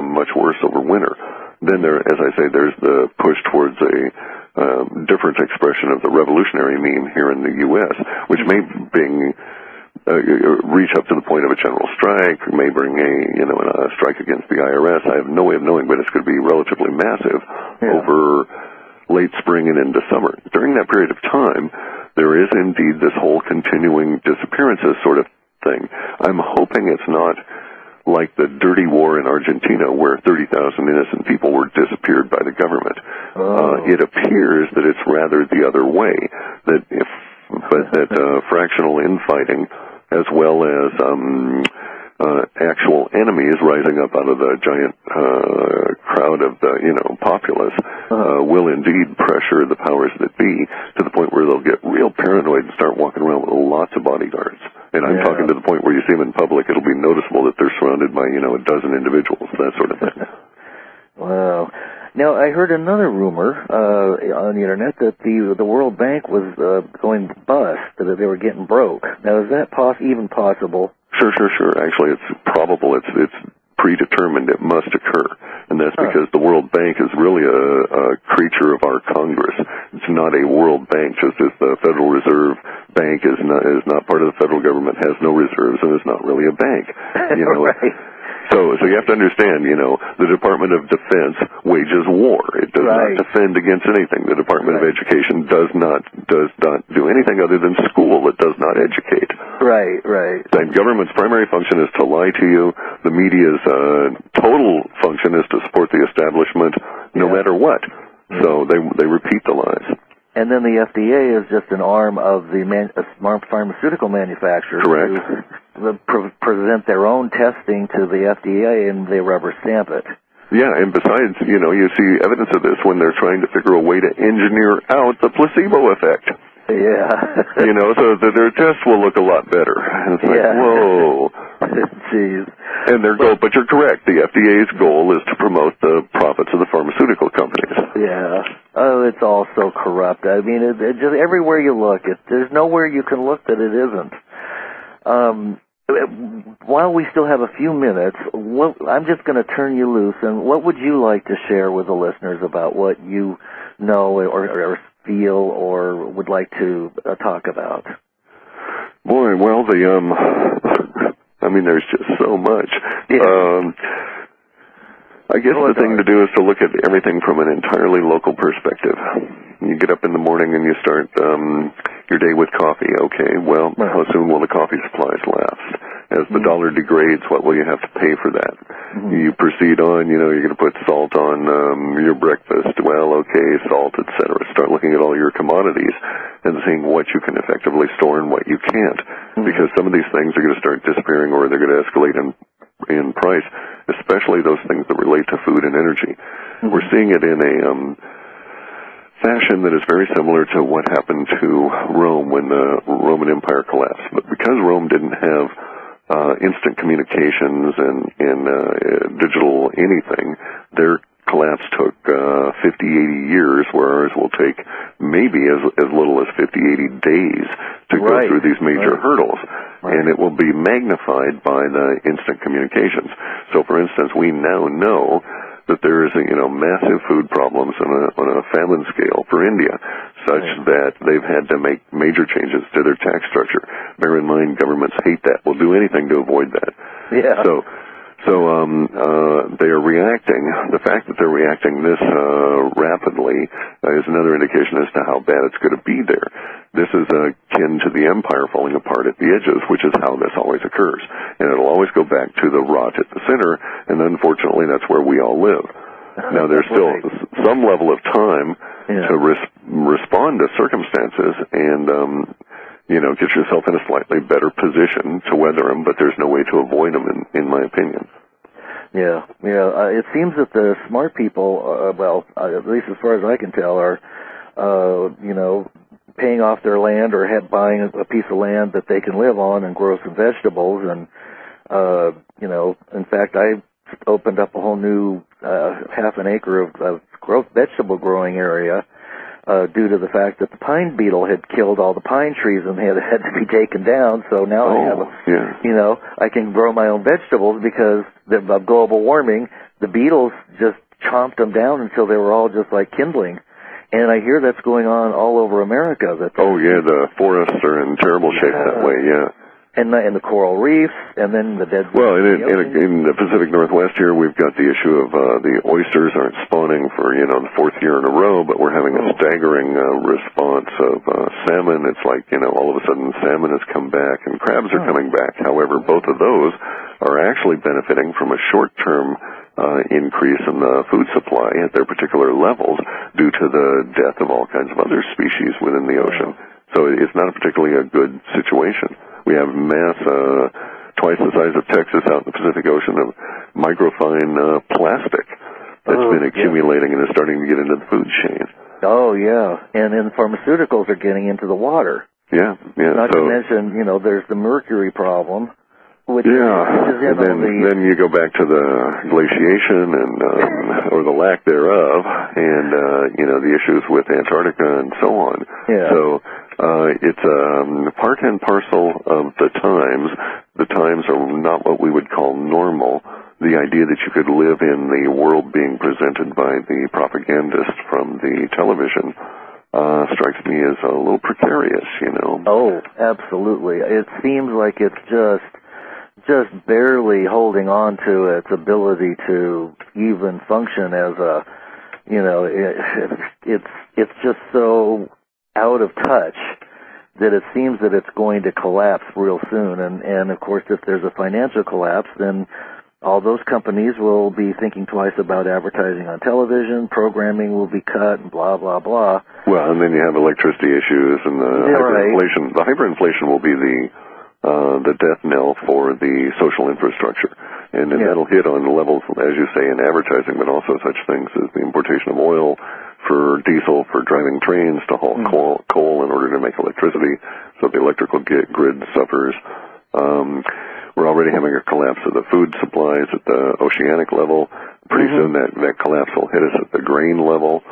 much worse over winter. Then there, as I say, there's the push towards a different expression of the revolutionary meme here in the U.S., which may reach up to the point of a general strike, may bring a strike against the IRS. I have no way of knowing, but it's going to be relatively massive over late spring and into summer. During that period of time, there is indeed this whole continuing disappearances sort of thing. I'm hoping it's not like the dirty war in Argentina where 30,000 innocent people were disappeared by the government. It appears that it's rather the other way, that fractional infighting as well as actual enemies rising up out of the giant crowd of the populace will indeed pressure the powers that be to the point where they'll get real paranoid and start walking around with lots of bodyguards. And I'm talking to the point where you see them in public, it'll be noticeable that they're surrounded by a dozen individuals, that sort of thing. Wow. Now, I heard another rumor on the internet that the World Bank was going bust, that they were getting broke. Now, is that even possible? Sure. Actually, it's probable. It's predetermined. It must occur, and that's because the World Bank is really a creature of our Congress. It's not a World Bank, just as the Federal Reserve Bank is not part of the federal government, has no reserves, and is not really a bank. Right. So you have to understand, the Department of Defense wages war. It does not defend against anything. The Department of Education does not do anything other than school. It does not educate. Right. And government's primary function is to lie to you. The media's total function is to support the establishment no matter what. So they repeat the lies. And then the FDA is just an arm of the pharmaceutical manufacturers. Correct. Who present their own testing to the FDA and they rubber stamp it. Yeah, and besides, you see evidence of this when they're trying to figure a way to engineer out the placebo effect. Yeah. So that their tests will look a lot better. And it's like, whoa. Jeez. And but you're correct. The FDA's goal is to promote the profits of the pharmaceutical companies. Yeah. Oh, it's all so corrupt. I mean, it just everywhere you look, there's nowhere you can look that it isn't. While we still have a few minutes, I'm just going to turn you loose. And what would you like to share with the listeners about what you know or feel or would like to talk about? Boy, well, there's just so much. Yeah. I guess the thing to do is to look at everything from an entirely local perspective. You get up in the morning and you start your day with coffee. Okay, well, how soon will the coffee supplies last? As the dollar degrades, what will you have to pay for that? You proceed on, you're going to put salt on your breakfast. Well, okay, salt, etc. Start looking at all your commodities and seeing what you can effectively store and what you can't. Because some of these things are going to start disappearing or they're going to escalate in price, especially those things that relate to food and energy. We're seeing it in a fashion that is very similar to what happened to Rome when the Roman Empire collapsed. But because Rome didn't have instant communications and digital anything, their collapse took 50, 80 years, where ours will take maybe as little as 50, 80 days to go through these major hurdles. And it will be magnified by the instant communications. So, for instance, we now know that there is massive food problems on a famine scale for India, such that they've had to make major changes to their tax structure. Bear in mind, governments hate that. Will do anything to avoid that. Yeah. So they are reacting. The fact that they're reacting this rapidly is another indication as to how bad it's going to be there. This is akin to the empire falling apart at the edges, which is how this always occurs. And it'll always go back to the rot at the center, and unfortunately that's where we all live. Now, there's still some level of time to respond to circumstances and get yourself in a slightly better position to weather them, but there's no way to avoid them, in my opinion. Yeah. It seems that the smart people, at least as far as I can tell, are, paying off their land or buying a piece of land that they can live on and grow some vegetables. And, in fact, I opened up a whole new half an acre of vegetable growing area due to the fact that the pine beetle had killed all the pine trees and they had to be taken down. So now I have, I can grow my own vegetables because of global warming. The beetles just chomped them down until they were all just like kindling. And I hear that's going on all over America. The forests are in terrible shape that way, And the coral reefs, and then the dead... Well, in the Pacific Northwest here, we've got the issue of the oysters aren't spawning for, the fourth year in a row, but we're having a staggering response of salmon. It's like, all of a sudden salmon has come back and crabs are coming back. However, both of those are actually benefiting from a short-term increase in the food supply at their particular levels due to the death of all kinds of other species within the ocean. So it's not a particularly a good situation. We have mass, twice the size of Texas out in the Pacific Ocean of microfine plastic that's been accumulating and is starting to get into the food chain. Oh, yeah. And then pharmaceuticals are getting into the water. Yeah. Not to mention, there's the mercury problem. Which is and then you go back to the glaciation and or the lack thereof, and the issues with Antarctica and so on. Yeah. So it's part and parcel of the times. The times are not what we would call normal. The idea that you could live in the world being presented by the propagandists from the television strikes me as a little precarious. Oh, absolutely. It seems like it's just barely holding on to its ability to even function as a, it's just so out of touch that it seems that it's going to collapse real soon. And of course, if there's a financial collapse, then all those companies will be thinking twice about advertising on television, programming will be cut, and blah, blah, blah. Well, and then you have electricity issues and the hyperinflation. The hyperinflation will be the death knell for the social infrastructure. And that'll hit on levels, as you say, in advertising, but also such things as the importation of oil for diesel, for driving trains to haul coal in order to make electricity, so the electrical grid suffers. We're already having a collapse of the food supplies at the oceanic level. Pretty soon that collapse will hit us at the grain level.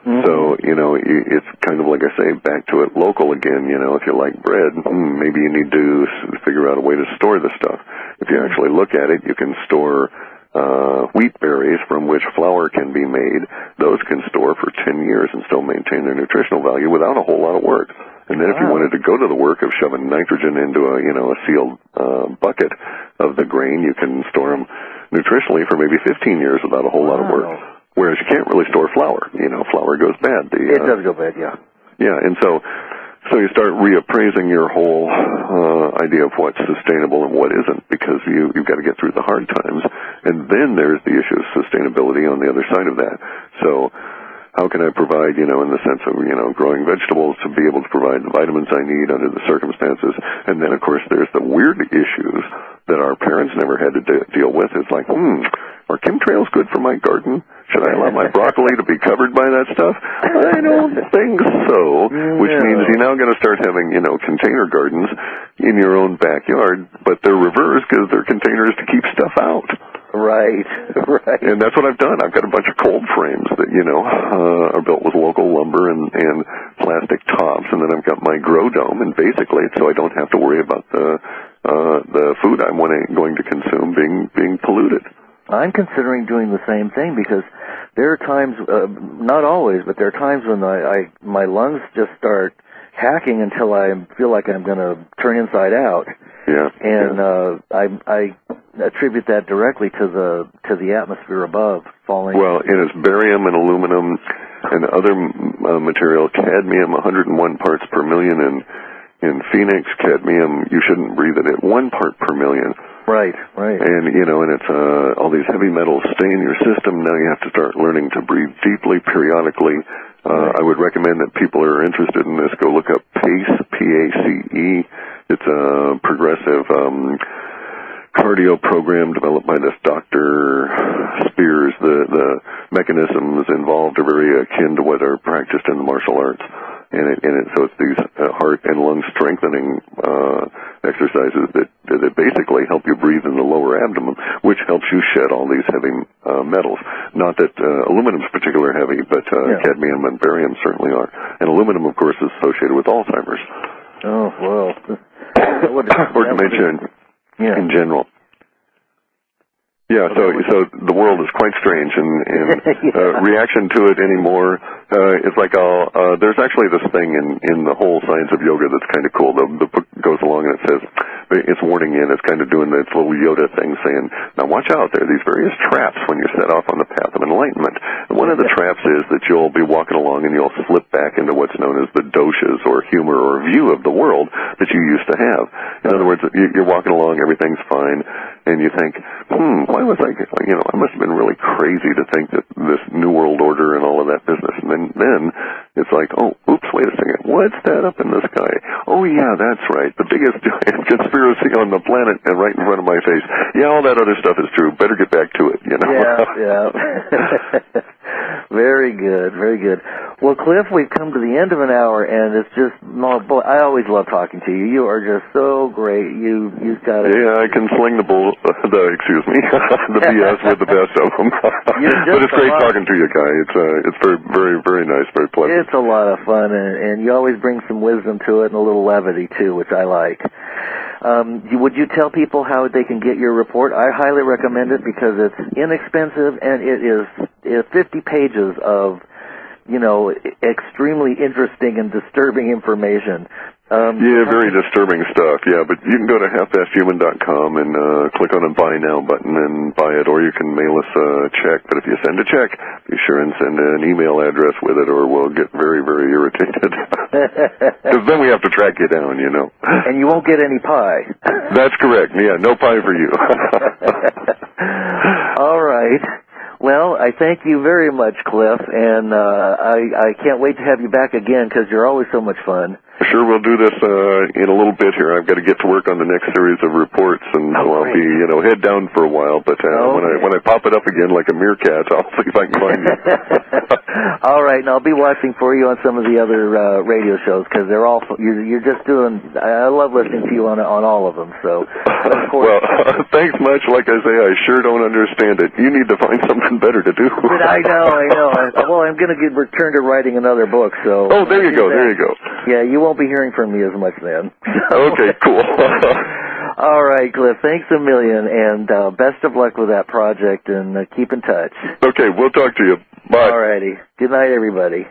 So, it's kind of like I say, back to it local again. If you like bread, maybe you need to figure out a way to store the stuff. If you actually look at it, you can store wheat berries from which flour can be made. Those can store for 10 years and still maintain their nutritional value without a whole lot of work. And then if you wanted to go to the work of shoving nitrogen into a sealed bucket of the grain, you can store them nutritionally for maybe 15 years without a whole lot of work. Whereas you can't really store flour. Flour goes bad. It does go bad, yeah. Yeah, and so you start reappraising your whole idea of what's sustainable and what isn't, because you've got to get through the hard times. And then there's the issue of sustainability on the other side of that. So how can I provide, in the sense of, growing vegetables to be able to provide the vitamins I need under the circumstances? And then, of course, there's the weird issues that our parents never had to deal with. It's like, are chemtrails good for my garden? Should I allow my broccoli to be covered by that stuff? I don't think so. Which means you're now going to start having, container gardens in your own backyard, but they're reversed because they're containers to keep stuff out. Right. And that's what I've done. I've got a bunch of cold frames that, are built with local lumber and plastic tops, and then I've got my grow dome, and basically, so I don't have to worry about the food I'm going to consume being polluted. I'm considering doing the same thing because there are times, not always, but there are times when my lungs just start hacking until I feel like I'm going to turn inside out. Yeah. And I attribute that directly to the atmosphere above falling. Well, it is barium and aluminum and other material, cadmium, 101 parts per million, in Phoenix, cadmium, you shouldn't breathe it at 1 part per million. Right. And, and it's all these heavy metals stay in your system. Now you have to start learning to breathe deeply, periodically. I would recommend that people who are interested in this go look up PACE, P-A-C-E. It's a progressive cardio program developed by this Dr. Spears. The mechanisms involved are very akin to what are practiced in the martial arts. So it's these heart and lung strengthening exercises that basically help you breathe in the lower abdomen, which helps you shed all these heavy metals. Not that aluminum's particularly heavy, but cadmium and barium certainly are. And aluminum, of course, is associated with Alzheimer's. Oh, well. Or dementia in general. Yeah, so the world is quite strange, and reaction to it anymore is like there's actually this thing in the whole science of yoga that's kind of cool. The book goes along and it says, it's warning you, and it's kind of doing its little Yoda thing, saying, now watch out, there are these various traps when you're set off on the path of enlightenment. And one of the traps is that you'll be walking along and you'll slip back into what's known as the doshas, or humor or view of the world that you used to have. In other words, you're walking along, everything's fine, and you think, why was I must have been really crazy to think that this New World Order and all of that business. And then it's like, oh, oops, wait a second. What's that up in the sky? Oh, yeah, that's right. The biggest conspiracy on the planet and right in front of my face. Yeah, all that other stuff is true. Better get back to it, you know? Yeah. Very good, very good. Well, Cliff, we've come to the end of an hour, and it's just, boy, I always love talking to you. You are just so great. You've got it. Yeah, I can sling the the BS with the best of them. But it's great talking to you, Guy. It's very, very, very nice, very pleasant. It's a lot of fun, and you always bring some wisdom to it and a little levity, too, which I like. Would you tell people how they can get your report? I highly recommend it because it's inexpensive, and it is 50 pages of, extremely interesting and disturbing information. Very disturbing stuff, but you can go to halfpasthuman.com and click on the Buy Now button and buy it, or you can mail us a check. But if you send a check, be sure and send an email address with it, or we'll get very, very irritated. Because then we have to track you down, And you won't get any pie. That's correct. Yeah, no pie for you. All right. Well, I thank you very much, Cliff, and I can't wait to have you back again because you're always so much fun. Sure, we'll do this in a little bit here. I've got to get to work on the next series of reports, and I'll be, head down for a while. But when I pop it up again like a meerkat, I'll see if I can find you. All right, and I'll be watching for you on some of the other radio shows because they're all you're just doing. I love listening to you on all of them. So, of course. Well, thanks much. Like I say, I sure don't understand it. You need to find something better to do. I know. Well, I'm going to return to writing another book. So. Oh, there you go. Yeah, you won't be hearing from me as much then. Okay, cool. All right, Cliff, thanks a million, and best of luck with that project, and keep in touch. Okay, we'll talk to you. Bye. All righty. Good night, everybody.